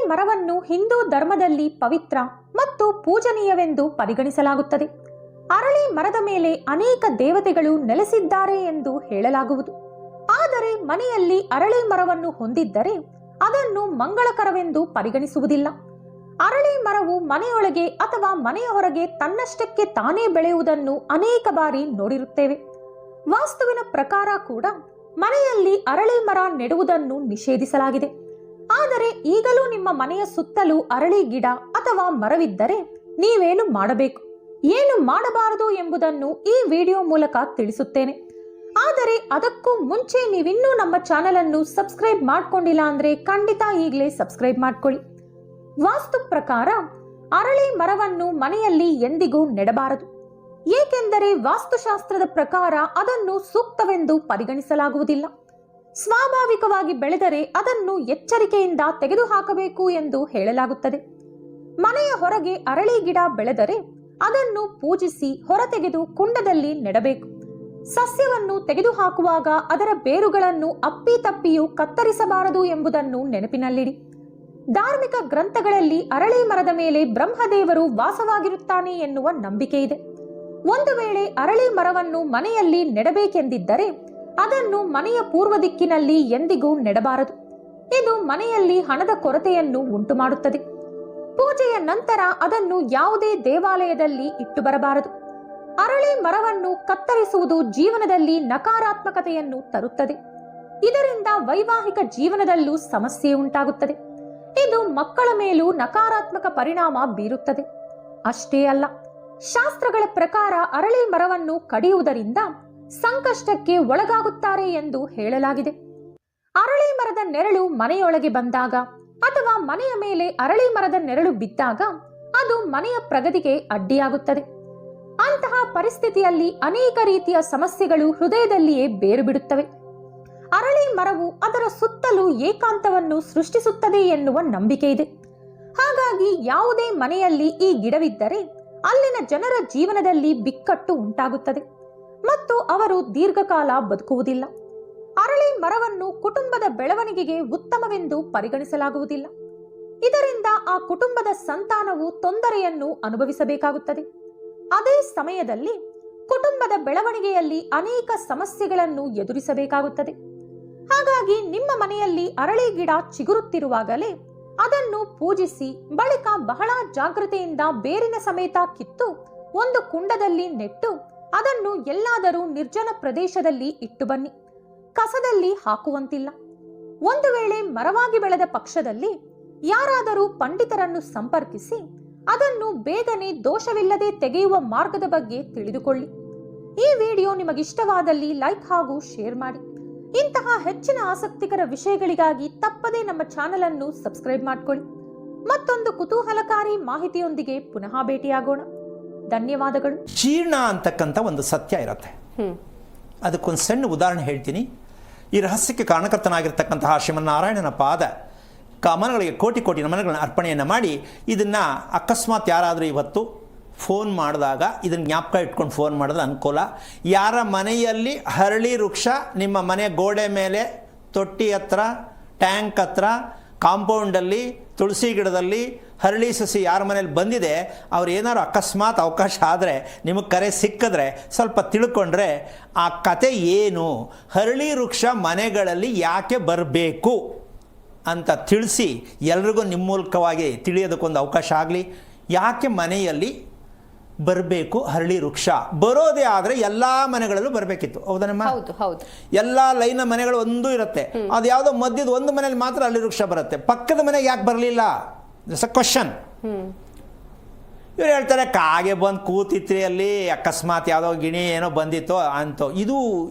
ಮರವನ್ನು ಹಿಂದೂ ಧರ್ಮದಲ್ಲಿ ಪವಿತ್ರ ಮತ್ತು ಪೂಜನೀಯವೆಂದು ಪರಿಗಣಿಸಲಾಗುತ್ತದೆ. ಅರಳಿ ಮರದ ಮೇಲೆ ಅನೇಕ ದೇವತೆಗಳು ನೆಲೆಸಿದ್ದಾರೆ ಎಂದು ಹೇಳಲಾಗುವುದು. ಆದರೆ ಮನೆಯಲ್ಲಿ ಅರಳಿ ಮರವನ್ನು ಹೊಂದಿದ್ದರೆ ಅದನ್ನು ಮಂಗಳಕರವೆಂದು ಪರಿಗಣಿಸುವುದಿಲ್ಲ. ಅರಳಿ ಮರವು ಮನೆಯೊಳಗೆ ಅಥವಾ ಮನೆಯ ಹೊರಗೆ ತನ್ನಷ್ಟಕ್ಕೆ ತಾನೇ ಬೆಳೆಯುವುದನ್ನು ಅನೇಕ ಬಾರಿ ನೋಡಿರುತ್ತೇವೆ. ವಾಸ್ತುವಿನ ಪ್ರಕಾರ ಕೂಡ ಮನೆಯಲ್ಲಿ ಅರಳಿ ಮರ ನೆಡುವುದನ್ನು ನಿಷೇಧಿಸಲಾಗಿದೆ. ಆದರೆ ಈಗಲೂ ನಿಮ್ಮ ಮನೆಯ ಸುತ್ತಲೂ ಅರಳಿ ಗಿಡ ಅಥವಾ ಮರವಿದ್ದರೆ ನೀವೇನು ಮಾಡಬೇಕು, ಏನು ಮಾಡಬಾರದು ಎಂಬುದನ್ನು ಈ ವಿಡಿಯೋ ಮೂಲಕ ತಿಳಿಸುತ್ತೇನೆ. ಆದರೆ ಅದಕ್ಕೂ ಮುಂಚೆ ನೀವಿನ್ನೂ ನಮ್ಮ ಚಾನೆಲ್ ಅನ್ನು ಸಬ್ಸ್ಕ್ರೈಬ್ ಮಾಡ್ಕೊಂಡಿಲ್ಲ ಅಂದ್ರೆ ಖಂಡಿತ ಈಗಲೇ ಸಬ್ಸ್ಕ್ರೈಬ್ ಮಾಡ್ಕೊಳ್ಳಿ. ವಾಸ್ತು ಪ್ರಕಾರ ಅರಳಿ ಮರವನ್ನು ಮನೆಯಲ್ಲಿ ಎಂದಿಗೂ ನೆಡಬಾರದು. ಏಕೆಂದರೆ ವಾಸ್ತುಶಾಸ್ತ್ರದ ಪ್ರಕಾರ ಅದನ್ನು ಸೂಕ್ತವೆಂದು ಪರಿಗಣಿಸಲಾಗುವುದಿಲ್ಲ. ಸ್ವಾಭಾವಿಕವಾಗಿ ಬೆಳೆದರೆ ಅದನ್ನು ಎಚ್ಚರಿಕೆಯಿಂದ ತೆಗೆದುಹಾಕಬೇಕು ಎಂದು ಹೇಳಲಾಗುತ್ತದೆ. ಮನೆಯ ಹೊರಗೆ ಅರಳಿ ಗಿಡ ಬೆಳೆದರೆ ಅದನ್ನು ಪೂಜಿಸಿ ಹೊರತೆಗೆದು ಕುಂಡದಲ್ಲಿ ನೆಡಬೇಕು. ಸಸ್ಯವನ್ನು ತೆಗೆದುಹಾಕುವಾಗ ಅದರ ಬೇರುಗಳನ್ನು ಅಪ್ಪಿತಪ್ಪಿಯೂ ಕತ್ತರಿಸಬಾರದು ಎಂಬುದನ್ನು ನೆನಪಿನಲ್ಲಿಡಿ. ಧಾರ್ಮಿಕ ಗ್ರಂಥಗಳಲ್ಲಿ ಅರಳಿ ಮರದ ಮೇಲೆ ಬ್ರಹ್ಮದೇವರು ವಾಸವಾಗಿರುತ್ತಾನೆ ಎನ್ನುವ ನಂಬಿಕೆ ಇದೆ. ಒಂದು ವೇಳೆ ಅರಳಿ ಮರವನ್ನು ಮನೆಯಲ್ಲಿ ನೆಡಬೇಕೆಂದಿದ್ದರೆ ಅದನ್ನು ಮನೆಯ ಪೂರ್ವ ದಿಕ್ಕಿನಲ್ಲಿ ಎಂದಿಗೂ ನೆಡಬಾರದು. ಇದು ಮನೆಯಲ್ಲಿ ಹಣದ ಕೊರತೆಯನ್ನು ಉಂಟು ಮಾಡುತ್ತದೆ. ಪೂಜೆಯ ನಂತರ ಅದನ್ನು ಯಾವುದೇ ದೇವಾಲಯದಲ್ಲಿ ಇಟ್ಟು ಬರಬಾರದು. ಅರಳಿ ಮರವನ್ನು ಕತ್ತರಿಸುವುದು ಜೀವನದಲ್ಲಿ ನಕಾರಾತ್ಮಕತೆಯನ್ನು ತರುತ್ತದೆ. ಇದರಿಂದ ವೈವಾಹಿಕ ಜೀವನದಲ್ಲೂ ಸಮಸ್ಯೆ ಉಂಟಾಗುತ್ತದೆ. ಇದು ಮಕ್ಕಳ ಮೇಲೂ ನಕಾರಾತ್ಮಕ ಪರಿಣಾಮ ಬೀರುತ್ತದೆ. ಅಷ್ಟೇ ಅಲ್ಲ, ಶಾಸ್ತ್ರಗಳ ಪ್ರಕಾರ ಅರಳಿ ಮರವನ್ನು ಕಡಿಯುವುದರಿಂದ ಸಂಕಷ್ಟಕ್ಕೆ ಒಳಗಾಗುತ್ತಾರೆ ಎಂದು ಹೇಳಲಾಗಿದೆ. ಅರಳಿ ಮರದ ನೆರಳು ಮನೆಯೊಳಗೆ ಬಂದಾಗ ಅಥವಾ ಮನೆಯ ಮೇಲೆ ಅರಳಿ ಮರದ ನೆರಳು ಬಿದ್ದಾಗ ಅದು ಮನೆಯ ಪ್ರಗತಿಗೆ ಅಡ್ಡಿಯಾಗುತ್ತದೆ. ಅಂತಹ ಪರಿಸ್ಥಿತಿಯಲ್ಲಿ ಅನೇಕ ರೀತಿಯ ಸಮಸ್ಯೆಗಳು ಹೃದಯದಲ್ಲಿಯೇ ಬೇರು ಬಿಡುತ್ತವೆ. ಅರಳಿ ಮರವು ಅದರ ಸುತ್ತಲೂ ಏಕಾಂತವನ್ನು ಸೃಷ್ಟಿಸುತ್ತದೆ ಎನ್ನುವ ನಂಬಿಕೆ ಇದೆ. ಹಾಗಾಗಿ ಯಾವುದೇ ಮನೆಯಲ್ಲಿ ಈ ಗಿಡವಿದ್ದರೆ ಅಲ್ಲಿನ ಜನರ ಜೀವನದಲ್ಲಿ ಬಿಕ್ಕಟ್ಟು ಉಂಟಾಗುತ್ತದೆ ಮತ್ತು ಅವರು ದೀರ್ಘಕಾಲ ಬದುಕುವುದಿಲ್ಲ. ಅರಳಿ ಮರವನ್ನು ಕುಟುಂಬದ ಬೆಳವಣಿಗೆಗೆ ಉತ್ತಮವೆಂದು ಪರಿಗಣಿಸಲಾಗುವುದಿಲ್ಲ. ಇದರಿಂದ ಆ ಕುಟುಂಬದ ಸಂತಾನವು ತೊಂದರೆಯನ್ನು ಅನುಭವಿಸಬೇಕಾಗುತ್ತದೆ. ಅದೇ ಸಮಯದಲ್ಲಿ ಕುಟುಂಬದ ಬೆಳವಣಿಗೆಯಲ್ಲಿ ಅನೇಕ ಸಮಸ್ಯೆಗಳನ್ನು ಎದುರಿಸಬೇಕಾಗುತ್ತದೆ. ಹಾಗಾಗಿ ನಿಮ್ಮ ಮನೆಯಲ್ಲಿ ಅರಳಿ ಗಿಡ ಚಿಗುರುತ್ತಿರುವಾಗಲೇ ಅದನ್ನು ಪೂಜಿಸಿ ಬಳಿಕ ಬಹಳ ಜಾಗೃತೆಯಿಂದ ಬೇರಿನ ಸಮೇತ ಕಿತ್ತು ಒಂದು ಕುಂಡದಲ್ಲಿ ನೆಟ್ಟು ಅದನ್ನು ಎಲ್ಲಾದರೂ ನಿರ್ಜನ ಪ್ರದೇಶದಲ್ಲಿ ಇಟ್ಟು ಬನ್ನಿ. ಕಸದಲ್ಲಿ ಹಾಕುವಂತಿಲ್ಲ. ಒಂದು ವೇಳೆ ಮರವಾಗಿ ಬೆಳೆದ ಪಕ್ಷದಲ್ಲಿ ಯಾರಾದರೂ ಪಂಡಿತರನ್ನು ಸಂಪರ್ಕಿಸಿ ಅದನ್ನು ಬೇಗನೆ ದೋಷವಿಲ್ಲದೆ ತೆಗೆಯುವ ಮಾರ್ಗದ ಬಗ್ಗೆ ತಿಳಿದುಕೊಳ್ಳಿ. ಈ ವಿಡಿಯೋ ನಿಮಗಿಷ್ಟವಾದಲ್ಲಿ ಲೈಕ್ ಹಾಗೂ ಶೇರ್ ಮಾಡಿ. ಇಂತಹ ಹೆಚ್ಚಿನ ಆಸಕ್ತಿಕರ ವಿಷಯಗಳಿಗಾಗಿ ತಪ್ಪದೇ ನಮ್ಮ ಚಾನೆಲ್ ಅನ್ನು ಸಬ್ಸ್ಕ್ರೈಬ್ ಮಾಡಿಕೊಳ್ಳಿ. ಮತ್ತೊಂದು ಕುತೂಹಲಕಾರಿ ಮಾಹಿತಿಯೊಂದಿಗೆ ಪುನಃ ಭೇಟಿಯಾಗೋಣ. ಧನ್ಯವಾದಗಳು. ಜೀರ್ಣ ಅಂತಕ್ಕಂಥ ಒಂದು ಸತ್ಯ ಇರುತ್ತೆ. ಅದಕ್ಕೊಂದು ಸಣ್ಣ ಉದಾಹರಣೆ ಹೇಳ್ತೀನಿ. ಈ ರಹಸ್ಯಕ್ಕೆ ಕಾರಣಕರ್ತನಾಗಿರ್ತಕ್ಕಂತಹ ಶ್ರೀಮನ್ನಾರಾಯಣನ ಪಾದ ಮನಗಳಿಗೆ ಕೋಟಿ ಕೋಟಿ ನಮನಗಳನ್ನು ಅರ್ಪಣೆಯನ್ನು ಮಾಡಿ ಇದನ್ನು ಅಕಸ್ಮಾತ್ ಯಾರಾದರೂ ಇವತ್ತು ಫೋನ್ ಮಾಡಿದಾಗ ಇದನ್ನು ಜ್ಞಾಪಕ ಇಟ್ಕೊಂಡು ಫೋನ್ ಮಾಡೋದು ಅನುಕೂಲ. ಯಾರ ಮನೆಯಲ್ಲಿ ಹರಳಿ ವೃಕ್ಷ ನಿಮ್ಮ ಮನೆ ಗೋಡೆ ಮೇಲೆ, ತೊಟ್ಟಿ ಹತ್ರ, ಟ್ಯಾಂಕ್ ಹತ್ರ, ಕಾಂಪೌಂಡಲ್ಲಿ, ತುಳಸಿ ಗಿಡದಲ್ಲಿ ಹರಳಿ ಸಸಿ ಯಾರ ಮನೇಲಿ ಬಂದಿದೆ ಅವ್ರು ಏನಾದ್ರು ಅಕಸ್ಮಾತ್ ಅವಕಾಶ ಆದರೆ ನಿಮಗೆ ಕರೆ ಸಿಕ್ಕಿದ್ರೆ ಸ್ವಲ್ಪ ತಿಳ್ಕೊಂಡ್ರೆ ಆ ಕತೆ ಏನು, ಹರಳಿ ವೃಕ್ಷ ಮನೆಗಳಲ್ಲಿ ಯಾಕೆ ಬರಬೇಕು ಅಂತ ತಿಳಿಸಿ ಎಲ್ರಿಗೂ ನಿಮ್ಮ ಮೂಲಕವಾಗಿ ತಿಳಿಯೋದಕ್ಕೊಂದು ಅವಕಾಶ ಆಗಲಿ. ಯಾಕೆ ಮನೆಯಲ್ಲಿ ಬರಬೇಕು ಹರಳಿ ವೃಕ್ಷ? ಬರೋದೇ ಆದರೆ ಎಲ್ಲ ಮನೆಗಳಲ್ಲೂ ಬರಬೇಕಿತ್ತು. ಹೌದನಮ್ಮ? ಹೌದು ಹೌದು. ಎಲ್ಲ ಲೈನ್ ಮನೆಗಳು ಒಂದೂ ಇರುತ್ತೆ. ಅದು ಯಾವುದೋ ಮಧ್ಯದ ಒಂದು ಮನೇಲಿ ಮಾತ್ರ ಹರಳಿ ವೃಕ್ಷ ಬರುತ್ತೆ. ಪಕ್ಕದ ಮನೆಗೆ ಯಾಕೆ ಬರಲಿಲ್ಲ? It's a question. ಇವ್ರು ಹೇಳ್ತಾರೆ ಕಾಗೆ ಬಂದು ಕೂತಿತ್ರಿ ಅಲ್ಲಿ, ಅಕಸ್ಮಾತ್ ಯಾವುದೋ ಗಿಣಿ ಏನೋ ಬಂದಿತ್ತೋ ಅಂತೋ. ಇದು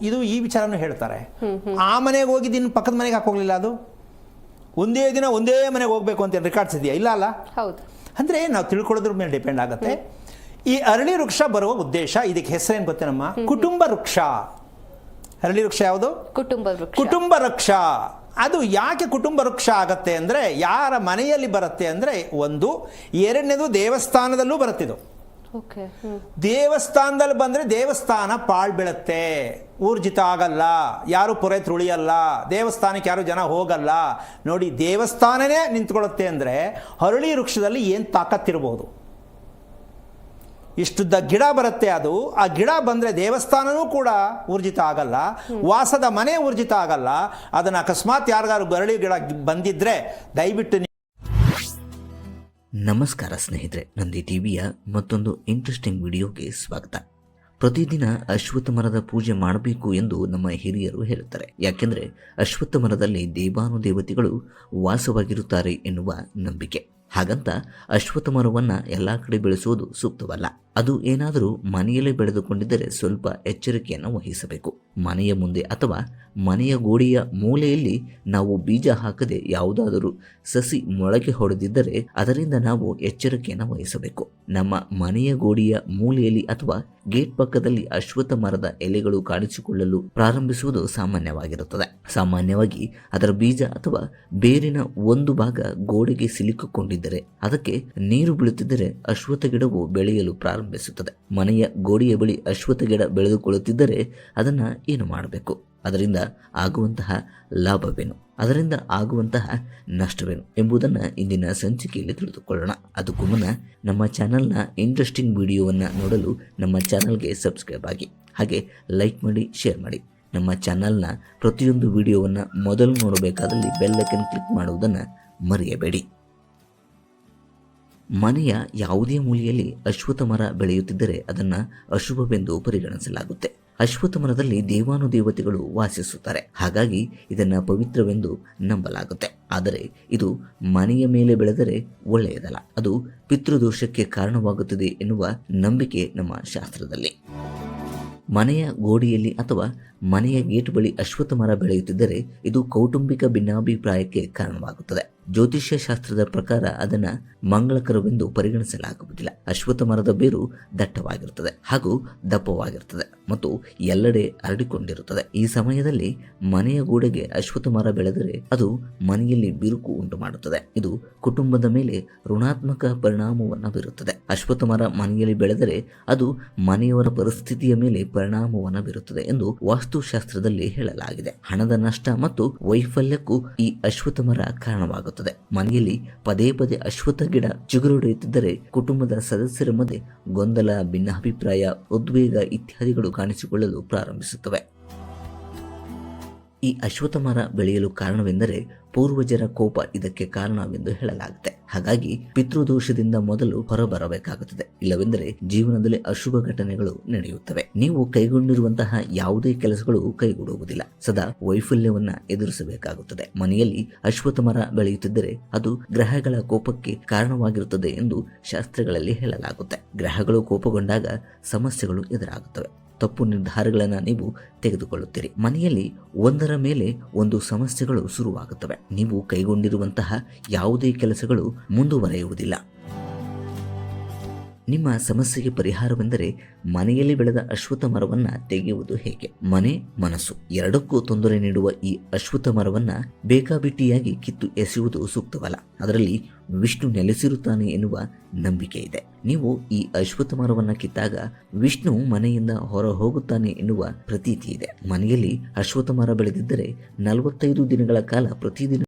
ಈ ವಿಚಾರನೂ ಹೇಳ್ತಾರೆ. ಆ ಮನೆಗೆ ಹೋಗಿದ್ದು ಇನ್ನು ಪಕ್ಕದ ಮನೆಗೆ ಹಾಕೋಗ್ಲಿಲ್ಲ. ಅದು ಒಂದೇ ದಿನ ಒಂದೇ ಮನೆಗೆ ಹೋಗ್ಬೇಕು ಅಂತ ರೆಕಾರ್ಡ್ಸ್ ಇದೆಯಾ? ಇಲ್ಲ ಅಲ್ಲ. ಹೌದು. ಅಂದರೆ ನಾವು ತಿಳ್ಕೊಳ್ಳೋದ್ರ ಮೇಲೆ ಡಿಪೆಂಡ್ ಆಗುತ್ತೆ. ಈ ಅರಳಿ ವೃಕ್ಷ ಬರುವ ಉದ್ದೇಶ, ಇದಕ್ಕೆ ಹೆಸರೇನು ಗೊತ್ತೇನಮ್ಮ? ಕುಟುಂಬ ವೃಕ್ಷ. ಅರಳಿ ವೃಕ್ಷ ಯಾವುದು? ಕುಟುಂಬ ವೃಕ್ಷ. ಅದು ಯಾಕೆ ಕುಟುಂಬ ವೃಕ್ಷ ಆಗತ್ತೆ ಅಂದರೆ, ಯಾರ ಮನೆಯಲ್ಲಿ ಬರುತ್ತೆ ಅಂದರೆ ಒಂದು, ಎರಡನೇದು ದೇವಸ್ಥಾನದಲ್ಲೂ ಬರುತ್ತಿದ್ದು. ಓಕೆ. ದೇವಸ್ಥಾನದಲ್ಲಿ ಬಂದರೆ ದೇವಸ್ಥಾನ ಪಾಳು ಬೀಳುತ್ತೆ, ಊರ್ಜಿತ ಆಗಲ್ಲ, ಯಾರು ಪುರೋಹಿತರು ಉಳಿಯಲ್ಲ, ದೇವಸ್ಥಾನಕ್ಕೆ ಯಾರು ಜನ ಹೋಗಲ್ಲ. ನೋಡಿ, ದೇವಸ್ಥಾನನೇ ನಿಂತ್ಕೊಳ್ಳುತ್ತೆ ಅಂದರೆ ಅರಳಿ ವೃಕ್ಷದಲ್ಲಿ ಏನು ತಾಕತ್ತಿರ್ಬೋದು. ಇಷ್ಟುದ್ದ ಗಿಡ ಬರುತ್ತೆ, ಅದು ಆ ಗಿಡ ಬಂದರೆ ದೇವಸ್ಥಾನವೂ ಕೂಡ ಊರ್ಜಿತ ಆಗಲ್ಲ, ವಾಸದ ಮನೆ ಊರ್ಜಿತ ಆಗಲ್ಲ. ಅದನ್ನು ಅಕಸ್ಮಾತ್ ಯಾರಿಗಾರು ಅರಳಿ ಗಿಡ ಬಂದಿದ್ದರೆ ದಯವಿಟ್ಟು ನಮಸ್ಕಾರ ಸ್ನೇಹಿತರೆ, ನಂದಿ ಟಿವಿಯ ಮತ್ತೊಂದು ಇಂಟ್ರೆಸ್ಟಿಂಗ್ ವಿಡಿಯೋಗೆ ಸ್ವಾಗತ. ಪ್ರತಿದಿನ ಅಶ್ವತ್ಥ ಮರದ ಪೂಜೆ ಮಾಡಬೇಕು ಎಂದು ನಮ್ಮ ಹಿರಿಯರು ಹೇಳುತ್ತಾರೆ. ಯಾಕೆಂದರೆ ಅಶ್ವತ್ಥ ಮರದಲ್ಲಿ ದೇವಾನುದೇವತೆಗಳು ವಾಸವಾಗಿರುತ್ತಾರೆ ಎನ್ನುವ ನಂಬಿಕೆ. ಹಾಗಂತ ಅಶ್ವತ್ಥ ಮರವನ್ನು ಎಲ್ಲ ಕಡೆ ಬೆಳೆಸುವುದು ಸೂಕ್ತವಲ್ಲ. ಅದು ಏನಾದರೂ ಮನೆಯಲ್ಲೇ ಬೆಳೆದುಕೊಂಡಿದ್ದರೆ ಸ್ವಲ್ಪ ಎಚ್ಚರಿಕೆಯನ್ನು ವಹಿಸಬೇಕು. ಮನೆಯ ಮುಂದೆ ಅಥವಾ ಮನೆಯ ಗೋಡೆಯ ಮೂಲೆಯಲ್ಲಿ ನಾವು ಬೀಜ ಹಾಕದೆ ಯಾವುದಾದರೂ ಸಸಿ ಮೊಳಕೆ ಹೊಡೆದಿದ್ದರೆ ಅದರಿಂದ ನಾವು ಎಚ್ಚರಿಕೆಯನ್ನು ವಹಿಸಬೇಕು. ನಮ್ಮ ಮನೆಯ ಗೋಡೆಯ ಮೂಲೆಯಲ್ಲಿ ಅಥವಾ ಗೇಟ್ ಪಕ್ಕದಲ್ಲಿ ಅಶ್ವತ್ಥ ಮರದ ಎಲೆಗಳು ಕಾಣಿಸಿಕೊಳ್ಳಲು ಪ್ರಾರಂಭಿಸುವುದು ಸಾಮಾನ್ಯವಾಗಿರುತ್ತದೆ. ಸಾಮಾನ್ಯವಾಗಿ ಅದರ ಬೀಜ ಅಥವಾ ಬೇರಿನ ಒಂದು ಭಾಗ ಗೋಡೆಗೆ ಸಿಲುಕಿಕೊಂಡಿದ್ದರೆ, ಅದಕ್ಕೆ ನೀರು ಬೀಳುತ್ತಿದ್ದರೆ ಅಶ್ವತ್ಥ ಗಿಡವು ಬೆಳೆಯಲು ಪ್ರಾರಂಭಿಸುತ್ತದೆ. ಮನೆಯ ಗೋಡೆಯ ಬಳಿ ಅಶ್ವತ್ಥ ಗಿಡ ಬೆಳೆದುಕೊಳ್ಳುತ್ತಿದ್ದರೆ ಅದನ್ನು ಏನು ಮಾಡಬೇಕು? ಅದರಿಂದ ಆಗುವಂತಹ ಲಾಭವೇನು, ಅದರಿಂದ ಆಗುವಂತಹ ನಷ್ಟವೇನು ಎಂಬುದನ್ನು ಇಂದಿನ ಸಂಚಿಕೆಯಲ್ಲಿ ತಿಳಿದುಕೊಳ್ಳೋಣ. ಅದಕ್ಕೂ ಮುನ್ನ ನಮ್ಮ ಚಾನಲ್ನ ಇಂಟ್ರೆಸ್ಟಿಂಗ್ ವಿಡಿಯೋವನ್ನು ನೋಡಲು ನಮ್ಮ ಚಾನಲ್ಗೆ ಸಬ್ಸ್ಕ್ರೈಬ್ ಆಗಿ, ಹಾಗೆ ಲೈಕ್ ಮಾಡಿ, ಶೇರ್ ಮಾಡಿ. ನಮ್ಮ ಚಾನಲ್ನ ಪ್ರತಿಯೊಂದು ವಿಡಿಯೋವನ್ನು ಮೊದಲು ನೋಡಬೇಕಾದಲ್ಲಿ ಬೆಲ್ ಐಕಾನ್ ಕ್ಲಿಕ್ ಮಾಡುವುದನ್ನು ಮರೆಯಬೇಡಿ. ಮನೆಯ ಯಾವುದೇ ಮೂಲೆಯಲ್ಲಿ ಅಶ್ವತ್ಥ ಮರ ಬೆಳೆಯುತ್ತಿದ್ದರೆ ಅದನ್ನು ಅಶುಭವೆಂದು ಪರಿಗಣಿಸಲಾಗುತ್ತೆ. ಅಶ್ವತ್ಥ ಮರದಲ್ಲಿ ದೇವಾನುದೇವತೆಗಳು ವಾಸಿಸುತ್ತಾರೆ, ಹಾಗಾಗಿ ಇದನ್ನು ಪವಿತ್ರವೆಂದು ನಂಬಲಾಗುತ್ತೆ. ಆದರೆ ಇದು ಮನೆಯ ಮೇಲೆ ಬೆಳೆದರೆ ಒಳ್ಳೆಯದಲ್ಲ, ಅದು ಪಿತೃದೋಷಕ್ಕೆ ಕಾರಣವಾಗುತ್ತದೆ ಎನ್ನುವ ನಂಬಿಕೆ ನಮ್ಮ ಶಾಸ್ತ್ರದಲ್ಲಿ. ಮನೆಯ ಗೋಡೆಯಲ್ಲಿ ಅಥವಾ ಮನೆಯ ಗೇಟ್ ಬಳಿ ಅಶ್ವತ್ಥ ಮರ ಬೆಳೆಯುತ್ತಿದ್ದರೆ ಇದು ಕೌಟುಂಬಿಕ ಭಿನ್ನಾಭಿಪ್ರಾಯಕ್ಕೆ ಕಾರಣವಾಗುತ್ತದೆ. ಜ್ಯೋತಿಷ್ಯ ಶಾಸ್ತ್ರದ ಪ್ರಕಾರ ಅದನ್ನು ಮಂಗಳಕರವೆಂದು ಪರಿಗಣಿಸಲಾಗುವುದಿಲ್ಲ. ಅಶ್ವತ್ಥ ಮರದ ಬೇರು ದಟ್ಟವಾಗಿರುತ್ತದೆ ಹಾಗೂ ದಪ್ಪವಾಗಿರುತ್ತದೆ ಮತ್ತು ಎಲ್ಲೆಡೆ ಹರಡಿಕೊಂಡಿರುತ್ತದೆ. ಈ ಸಮಯದಲ್ಲಿ ಮನೆಯ ಗೋಡೆಗೆ ಅಶ್ವತ್ಥ ಮರ ಬೆಳೆದರೆ ಅದು ಮನೆಯಲ್ಲಿ ಬಿರುಕು ಉಂಟು ಮಾಡುತ್ತದೆ. ಇದು ಕುಟುಂಬದ ಮೇಲೆ ಋಣಾತ್ಮಕ ಪರಿಣಾಮವನ್ನು ಬೀರುತ್ತದೆ. ಅಶ್ವತ್ಥ ಮರ ಮನೆಯಲ್ಲಿ ಬೆಳೆದರೆ ಅದು ಮನೆಯವರ ಪರಿಸ್ಥಿತಿಯ ಮೇಲೆ ಪರಿಣಾಮವನ್ನು ಬೀರುತ್ತದೆ ಎಂದು ವಾಸ್ತುಶಾಸ್ತ್ರದಲ್ಲಿ ಹೇಳಲಾಗಿದೆ. ಹಣದ ನಷ್ಟ ಮತ್ತು ವೈಫಲ್ಯಕ್ಕೂ ಈ ಅಶ್ವತ್ಥ ಮರ ಕಾರಣವಾಗುತ್ತದೆ. ಮನೆಯಲ್ಲಿ ಪದೇ ಪದೇ ಅಶ್ವತ್ಥ ಗಿಡ ಚಿಗುರೊಡೆಯುತ್ತಿದ್ದರೆ ಕುಟುಂಬದ ಸದಸ್ಯರ ಮಧ್ಯೆ ಗೊಂದಲ, ಭಿನ್ನಾಭಿಪ್ರಾಯ, ಉದ್ವೇಗ ಇತ್ಯಾದಿಗಳು ಕಾಣಿಸಿಕೊಳ್ಳಲು ಪ್ರಾರಂಭಿಸುತ್ತವೆ. ಈ ಅಶ್ವತ್ಥ ಮರ ಬೆಳೆಯಲು ಕಾರಣವೆಂದರೆ ಪೂರ್ವಜರ ಕೋಪ ಇದಕ್ಕೆ ಕಾರಣವೆಂದು ಹೇಳಲಾಗುತ್ತೆ. ಹಾಗಾಗಿ ಪಿತೃದೋಷದಿಂದ ಮೊದಲು ಹೊರಬರಬೇಕಾಗುತ್ತದೆ, ಇಲ್ಲವೆಂದರೆ ಜೀವನದಲ್ಲಿ ಅಶುಭ ಘಟನೆಗಳು ನಡೆಯುತ್ತವೆ. ನೀವು ಕೈಗೊಂಡಿರುವಂತಹ ಯಾವುದೇ ಕೆಲಸಗಳು ಕೈಗೂಡುವುದಿಲ್ಲ, ಸದಾ ವೈಫಲ್ಯವನ್ನ ಎದುರಿಸಬೇಕಾಗುತ್ತದೆ. ಮನೆಯಲ್ಲಿ ಅಶ್ವತ್ಥ ಮರ ಬೆಳೆಯುತ್ತಿದ್ದರೆ ಅದು ಗ್ರಹಗಳ ಕೋಪಕ್ಕೆ ಕಾರಣವಾಗಿರುತ್ತದೆ ಎಂದು ಶಾಸ್ತ್ರಗಳಲ್ಲಿ ಹೇಳಲಾಗುತ್ತೆ. ಗ್ರಹಗಳು ಕೋಪಗೊಂಡಾಗ ಸಮಸ್ಯೆಗಳು ಎದುರಾಗುತ್ತವೆ. ತಪ್ಪು ನಿರ್ಧಾರಗಳನ್ನು ನೀವು ತೆಗೆದುಕೊಳ್ಳುತ್ತೀರಿ. ಮನೆಯಲ್ಲಿ ಒಂದರ ಮೇಲೆ ಒಂದು ಸಮಸ್ಯೆಗಳು ಶುರುವಾಗುತ್ತವೆ. ನೀವು ಕೈಗೊಂಡಿರುವಂತಹ ಯಾವುದೇ ಕೆಲಸಗಳು ಮುಂದುವರೆಯುವುದಿಲ್ಲ. ನಿಮ್ಮ ಸಮಸ್ಯೆಗೆ ಪರಿಹಾರವೆಂದರೆ ಮನೆಯಲ್ಲಿ ಬೆಳೆದ ಅಶ್ವತ್ಥ ಮರವನ್ನು ತೆಗೆಯುವುದು ಹೇಗೆ. ಮನೆ, ಮನಸ್ಸು ಎರಡಕ್ಕೂ ತೊಂದರೆ ನೀಡುವ ಈ ಅಶ್ವತ್ಥ ಮರವನ್ನು ಬೇಕಾಬಿಟ್ಟಿಯಾಗಿ ಕಿತ್ತು ಎಸೆಯುವುದು ಸೂಕ್ತವಲ್ಲ. ಅದರಲ್ಲಿ ವಿಷ್ಣು ನೆಲೆಸಿರುತ್ತಾನೆ ಎನ್ನುವ ನಂಬಿಕೆ ಇದೆ. ನೀವು ಈ ಅಶ್ವತ್ಥ ಮರವನ್ನು ಕಿತ್ತಾಗ ವಿಷ್ಣು ಮನೆಯಿಂದ ಹೊರ ಹೋಗುತ್ತಾನೆ ಎನ್ನುವ ಪ್ರತೀತಿ ಇದೆ. ಮನೆಯಲ್ಲಿ ಅಶ್ವತ್ಥ ಮರ ಬೆಳೆದಿದ್ದರೆ 45 ದಿನಗಳ ಕಾಲ ಪ್ರತಿದಿನ